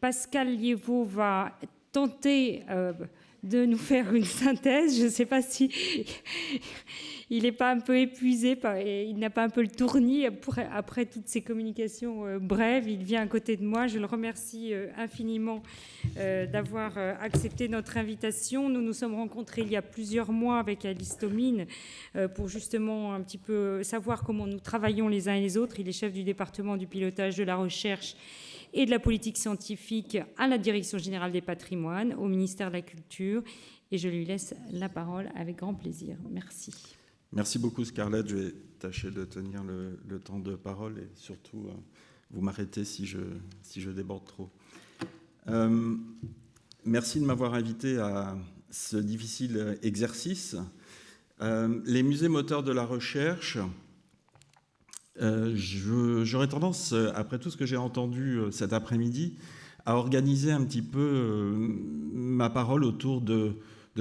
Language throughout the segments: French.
Pascal Liévaux va tenter de nous faire une synthèse. Je ne sais pas si il n'est pas un peu épuisé, il n'a pas un peu le tournis après toutes ces communications brèves. Il vient à côté de moi. Je le remercie infiniment d'avoir accepté notre invitation. Nous nous sommes rencontrés il y a plusieurs mois avec Alice Thomine pour justement un petit peu savoir comment nous travaillons les uns et les autres. Il est chef du département du pilotage de la recherche et de la politique scientifique à la Direction générale des patrimoines, au ministère de la Culture. Et je lui laisse la parole avec grand plaisir. Merci. Merci beaucoup, Scarlett. Je vais tâcher de tenir le temps de parole et surtout, vous m'arrêtez si je déborde trop. Merci de m'avoir invité à ce difficile exercice. Les musées moteurs de la recherche... j'aurais tendance, après tout ce que j'ai entendu cet après-midi, à organiser un petit peu ma parole autour de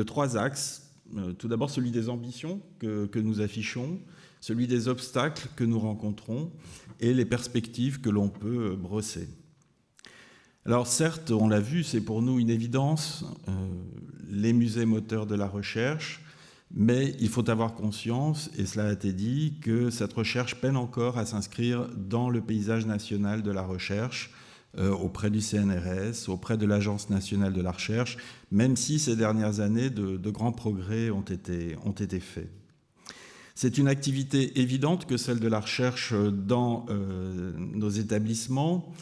3 axes. Tout d'abord, celui des ambitions que nous affichons, celui des obstacles que nous rencontrons et les perspectives que l'on peut brosser. Alors certes, on l'a vu, c'est pour nous une évidence, les musées moteurs de la recherche. Mais il faut avoir conscience, et cela a été dit, que cette recherche peine encore à s'inscrire dans le paysage national de la recherche, auprès du CNRS, auprès de l'Agence nationale de la recherche, même si ces dernières années, de grands progrès ont été faits. C'est une activité évidente que celle de la recherche dans nos établissements,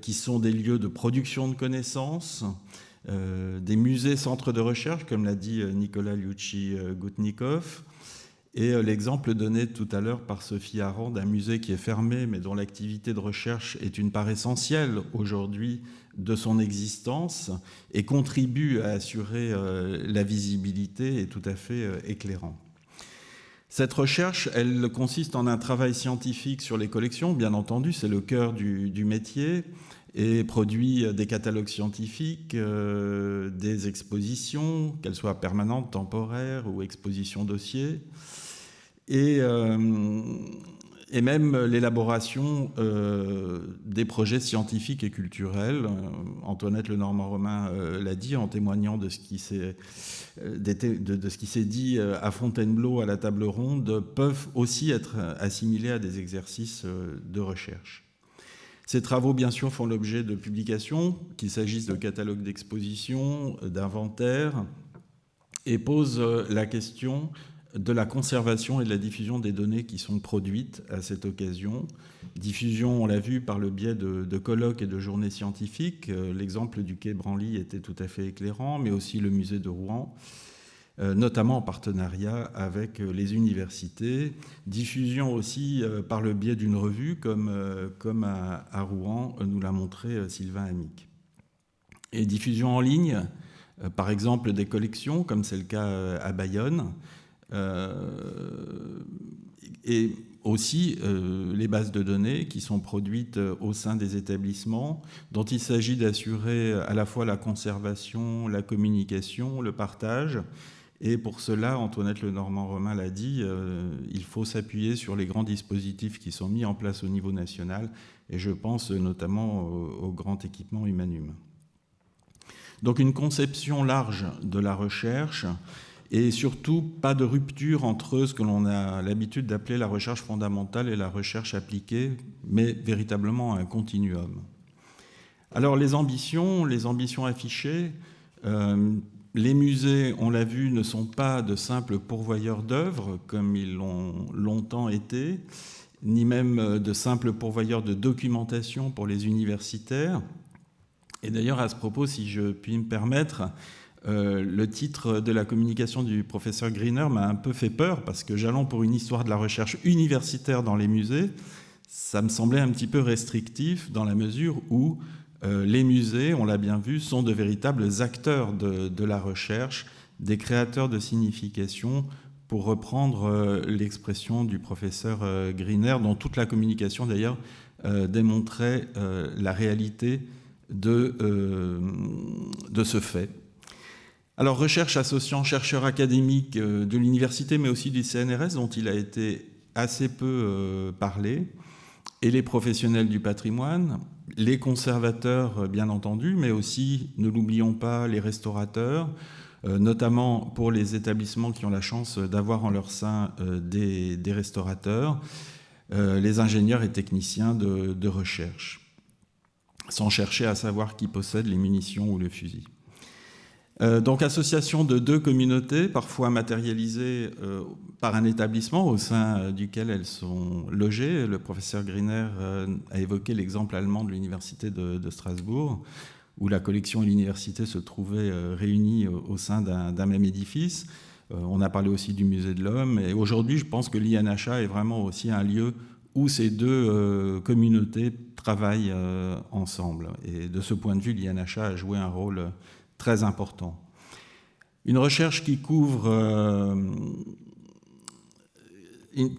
qui sont des lieux de production de connaissances, des musées centres de recherche, comme l'a dit Nicolas Liucci-Goutnikov, et l'exemple donné tout à l'heure par Sophie Aran d'un musée qui est fermé, mais dont l'activité de recherche est une part essentielle aujourd'hui de son existence et contribue à assurer la visibilité, est tout à fait éclairant. Cette recherche, elle consiste en un travail scientifique sur les collections, bien entendu, c'est le cœur du métier, et produit des catalogues scientifiques, des expositions, qu'elles soient permanentes, temporaires ou expositions dossiers, et même l'élaboration des projets scientifiques et culturels. Antoinette Lenormand-Romain l'a dit en témoignant de ce qui s'est dit à Fontainebleau à la table ronde, peuvent aussi être assimilés à des exercices de recherche. Ces travaux, bien sûr, font l'objet de publications, qu'il s'agisse de catalogues d'exposition, d'inventaires, et posent la question de la conservation et de la diffusion des données qui sont produites à cette occasion. Diffusion, on l'a vu, par le biais de colloques et de journées scientifiques. L'exemple du Quai Branly était tout à fait éclairant, mais aussi le musée de Rouen, notamment en partenariat avec les universités. Diffusion aussi par le biais d'une revue, comme à Rouen nous l'a montré Sylvain Amic. Et diffusion en ligne, par exemple des collections, comme c'est le cas à Bayonne, et aussi les bases de données qui sont produites au sein des établissements, dont il s'agit d'assurer à la fois la conservation, la communication, le partage. Et pour cela, Antoinette Lenormand-Romain l'a dit, il faut s'appuyer sur les grands dispositifs qui sont mis en place au niveau national, et je pense notamment au grand équipement Humanum. Donc une conception large de la recherche, et surtout pas de rupture entre ce que l'on a l'habitude d'appeler la recherche fondamentale et la recherche appliquée, mais véritablement un continuum. Alors les ambitions affichées, les musées, on l'a vu, ne sont pas de simples pourvoyeurs d'œuvres, comme ils l'ont longtemps été, ni même de simples pourvoyeurs de documentation pour les universitaires. Et d'ailleurs, à ce propos, si je puis me permettre, le titre de la communication du professeur Griner m'a un peu fait peur, parce que j'allons pour une histoire de la recherche universitaire dans les musées, ça me semblait un petit peu restrictif, dans la mesure où les musées, on l'a bien vu, sont de véritables acteurs de la recherche, des créateurs de signification, pour reprendre l'expression du professeur Griner, dont toute la communication d'ailleurs démontrait la réalité de ce fait. Alors, recherche associant chercheurs académiques de l'université, mais aussi du CNRS, dont il a été assez peu parlé, et les professionnels du patrimoine, les conservateurs, bien entendu, mais aussi, ne l'oublions pas, les restaurateurs, notamment pour les établissements qui ont la chance d'avoir en leur sein des restaurateurs, les ingénieurs et techniciens de recherche, sans chercher à savoir qui possède les munitions ou le fusil. Donc association de deux communautés, parfois matérialisées par un établissement au sein duquel elles sont logées. Le professeur Griner a évoqué l'exemple allemand de l'université de Strasbourg, où la collection et l'université se trouvaient réunies au sein d'un même édifice. On a parlé aussi du musée de l'homme. Et aujourd'hui, je pense que l'INHA est vraiment aussi un lieu où ces deux communautés travaillent ensemble. Et de ce point de vue, l'INHA a joué un rôle très important. Une recherche qui couvre,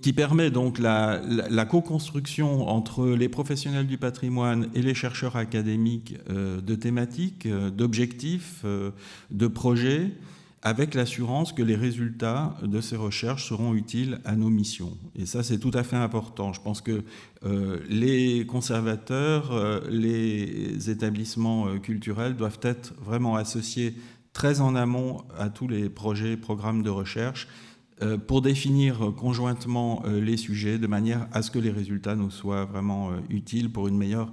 qui permet donc la co-construction entre les professionnels du patrimoine et les chercheurs académiques de thématiques, d'objectifs, de projets, avec l'assurance que les résultats de ces recherches seront utiles à nos missions. Et ça, c'est tout à fait important. Je pense que les conservateurs, les établissements culturels doivent être vraiment associés très en amont à tous les projets, programmes de recherche, pour définir conjointement les sujets de manière à ce que les résultats nous soient vraiment utiles pour une meilleure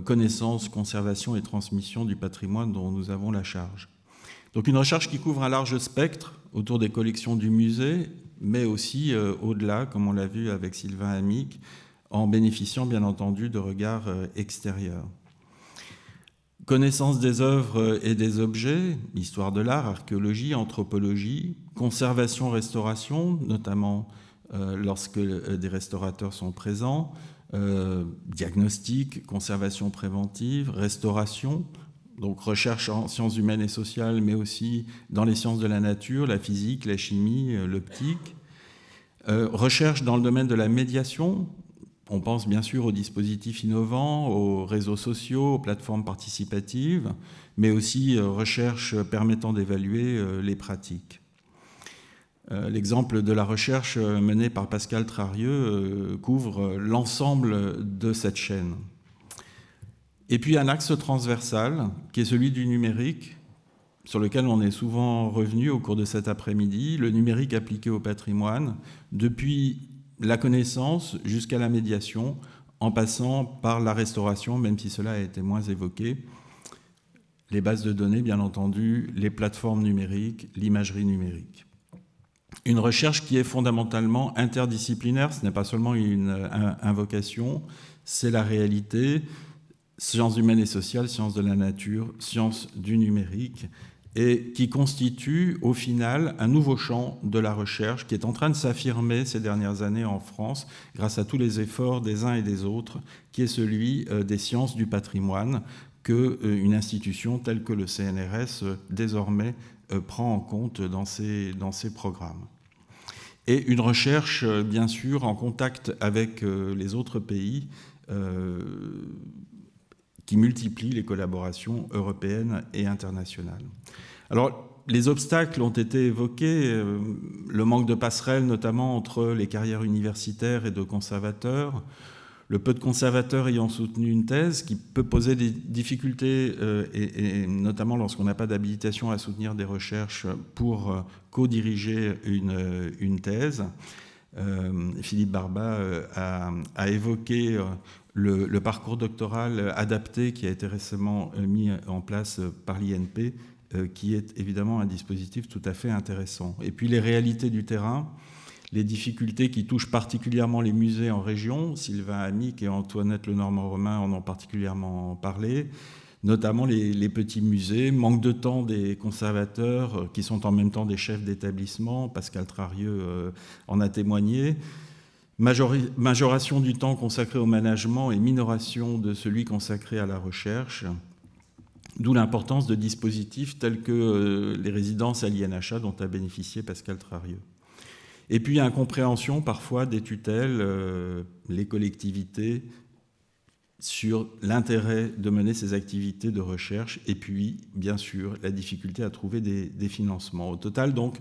connaissance, conservation et transmission du patrimoine dont nous avons la charge. Donc une recherche qui couvre un large spectre autour des collections du musée, mais aussi au-delà, comme on l'a vu avec Sylvain Amic, en bénéficiant bien entendu de regards extérieurs. Connaissance des œuvres et des objets, histoire de l'art, archéologie, anthropologie, conservation, restauration, notamment lorsque des restaurateurs sont présents, diagnostic, conservation préventive, restauration, donc recherche en sciences humaines et sociales, mais aussi dans les sciences de la nature, la physique, la chimie, l'optique. Recherche dans le domaine de la médiation. On pense bien sûr aux dispositifs innovants, aux réseaux sociaux, aux plateformes participatives, mais aussi recherche permettant d'évaluer les pratiques. L'exemple de la recherche menée par Pascal Trarieux couvre l'ensemble de cette chaîne. Et puis un axe transversal, qui est celui du numérique, sur lequel on est souvent revenu au cours de cet après-midi, le numérique appliqué au patrimoine, depuis la connaissance jusqu'à la médiation, en passant par la restauration, même si cela a été moins évoqué, les bases de données, bien entendu, les plateformes numériques, l'imagerie numérique. Une recherche qui est fondamentalement interdisciplinaire, ce n'est pas seulement une invocation, c'est la réalité. Sciences humaines et sociales, sciences de la nature, sciences du numérique, et qui constitue au final un nouveau champ de la recherche qui est en train de s'affirmer ces dernières années en France grâce à tous les efforts des uns et des autres, qui est celui des sciences du patrimoine qu'une institution telle que le CNRS désormais prend en compte dans ses programmes. Et une recherche, bien sûr, en contact avec les autres pays, qui multiplie les collaborations européennes et internationales. Alors, les obstacles ont été évoqués, le manque de passerelles notamment entre les carrières universitaires et de conservateurs, le peu de conservateurs ayant soutenu une thèse qui peut poser des difficultés, et notamment lorsqu'on n'a pas d'habilitation à soutenir des recherches pour co-diriger une thèse. Philippe Barba a évoqué le parcours doctoral adapté qui a été récemment mis en place par l'INP, qui est évidemment un dispositif tout à fait intéressant. Et puis les réalités du terrain, les difficultés qui touchent particulièrement les musées en région, Sylvain Amic et Antoinette Lenormand-Romain en ont particulièrement parlé, notamment les petits musées, manque de temps des conservateurs qui sont en même temps des chefs d'établissement, Pascal Trarieux en a témoigné, majoration du temps consacré au management et minoration de celui consacré à la recherche, d'où l'importance de dispositifs tels que les résidences à l'INHA dont a bénéficié Pascal Trarieux. Et puis incompréhension parfois des tutelles, les collectivités, sur l'intérêt de mener ces activités de recherche, et puis, bien sûr, la difficulté à trouver des financements. Au total, donc,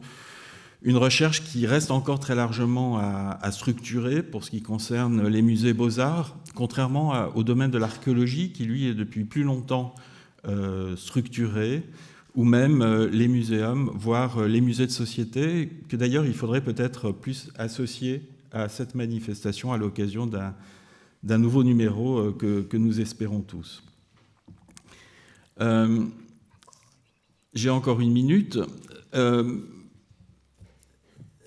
Une recherche qui reste encore très largement à structurer pour ce qui concerne les musées beaux-arts, contrairement au domaine de l'archéologie qui, lui, est depuis plus longtemps structuré, ou même les muséums, voire les musées de société, que d'ailleurs il faudrait peut-être plus associer à cette manifestation à l'occasion d'un nouveau numéro que nous espérons tous. J'ai encore une minute.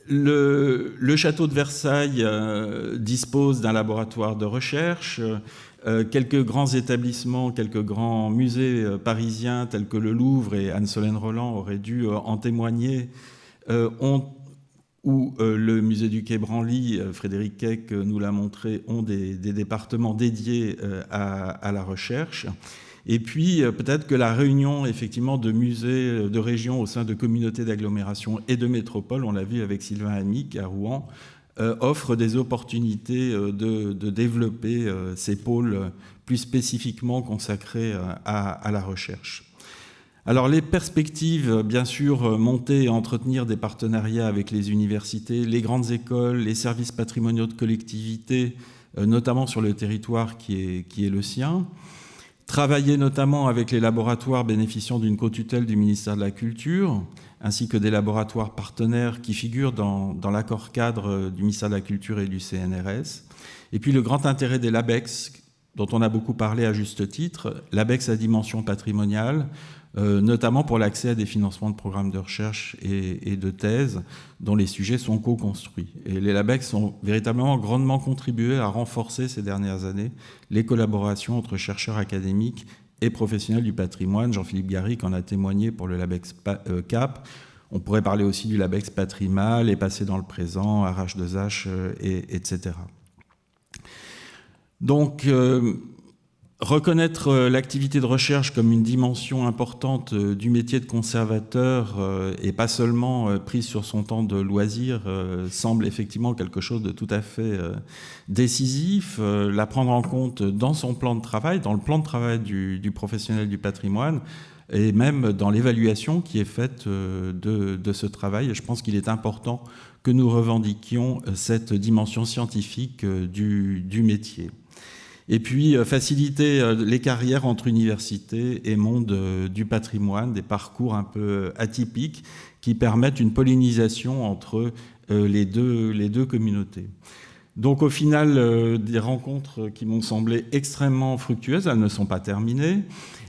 Le château de Versailles dispose d'un laboratoire de recherche. Quelques grands établissements, quelques grands musées parisiens tels que le Louvre et Anne-Solène Roland auraient dû en témoigner, ou le musée du Quai Branly, Frédéric Keck nous l'a montré, ont des départements dédiés à la recherche. Et puis peut-être que la réunion effectivement de musées de région au sein de communautés d'agglomération et de métropole, on l'a vu avec Sylvain Amic à Rouen, offre des opportunités de développer ces pôles plus spécifiquement consacrés à la recherche. Alors les perspectives, bien sûr, monter et entretenir des partenariats avec les universités, les grandes écoles, les services patrimoniaux de collectivités, notamment sur le territoire qui est le sien. Travailler notamment avec les laboratoires bénéficiant d'une co-tutelle du ministère de la Culture, ainsi que des laboratoires partenaires qui figurent dans l'accord cadre du ministère de la Culture et du CNRS. Et puis le grand intérêt des LABEX, dont on a beaucoup parlé à juste titre, LABEX à dimension patrimoniale, notamment pour l'accès à des financements de programmes de recherche et de thèses dont les sujets sont co-construits. Et les LABEX ont véritablement grandement contribué à renforcer ces dernières années les collaborations entre chercheurs académiques et professionnels du patrimoine. Jean-Philippe Garric en a témoigné pour le LABEX CAP. On pourrait parler aussi du LABEX Patrimal, Les Passés dans le Présent, RH2H, etc. Donc, reconnaître l'activité de recherche comme une dimension importante du métier de conservateur et pas seulement prise sur son temps de loisir semble effectivement quelque chose de tout à fait décisif. La prendre en compte dans son plan de travail, dans le plan de travail du professionnel du patrimoine et même dans l'évaluation qui est faite de ce travail. Et je pense qu'il est important que nous revendiquions cette dimension scientifique du métier. Et puis faciliter les carrières entre universités et monde du patrimoine, des parcours un peu atypiques qui permettent une pollinisation entre les deux communautés. Donc au final, des rencontres qui m'ont semblé extrêmement fructueuses, elles ne sont pas terminées.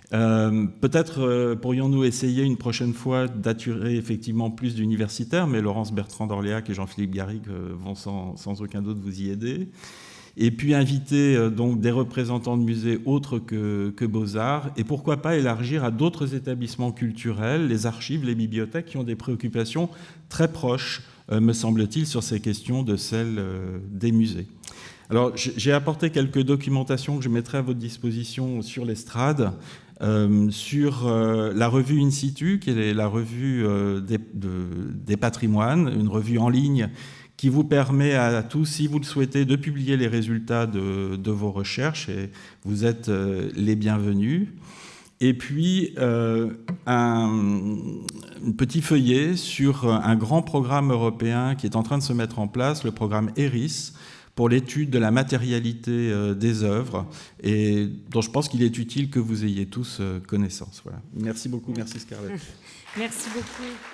Peut-être pourrions-nous essayer une prochaine fois d'attirer effectivement plus d'universitaires, mais Laurence Bertrand d'Orléac et Jean-Philippe Garric vont sans aucun doute vous y aider. Et puis inviter donc des représentants de musées autres que Beaux-Arts, et pourquoi pas élargir à d'autres établissements culturels, les archives, les bibliothèques, qui ont des préoccupations très proches, me semble-t-il, sur ces questions de celles des musées. Alors j'ai apporté quelques documentations que je mettrai à votre disposition sur l'estrade, sur la revue In Situ, qui est la revue des patrimoines, une revue en ligne qui vous permet à tous, si vous le souhaitez, de publier les résultats de vos recherches, et vous êtes les bienvenus. Et puis, un petit feuillet sur un grand programme européen qui est en train de se mettre en place, le programme ERIS, pour l'étude de la matérialité des œuvres, et dont je pense qu'il est utile que vous ayez tous connaissance. Voilà. Merci beaucoup, merci Scarlett. Merci beaucoup.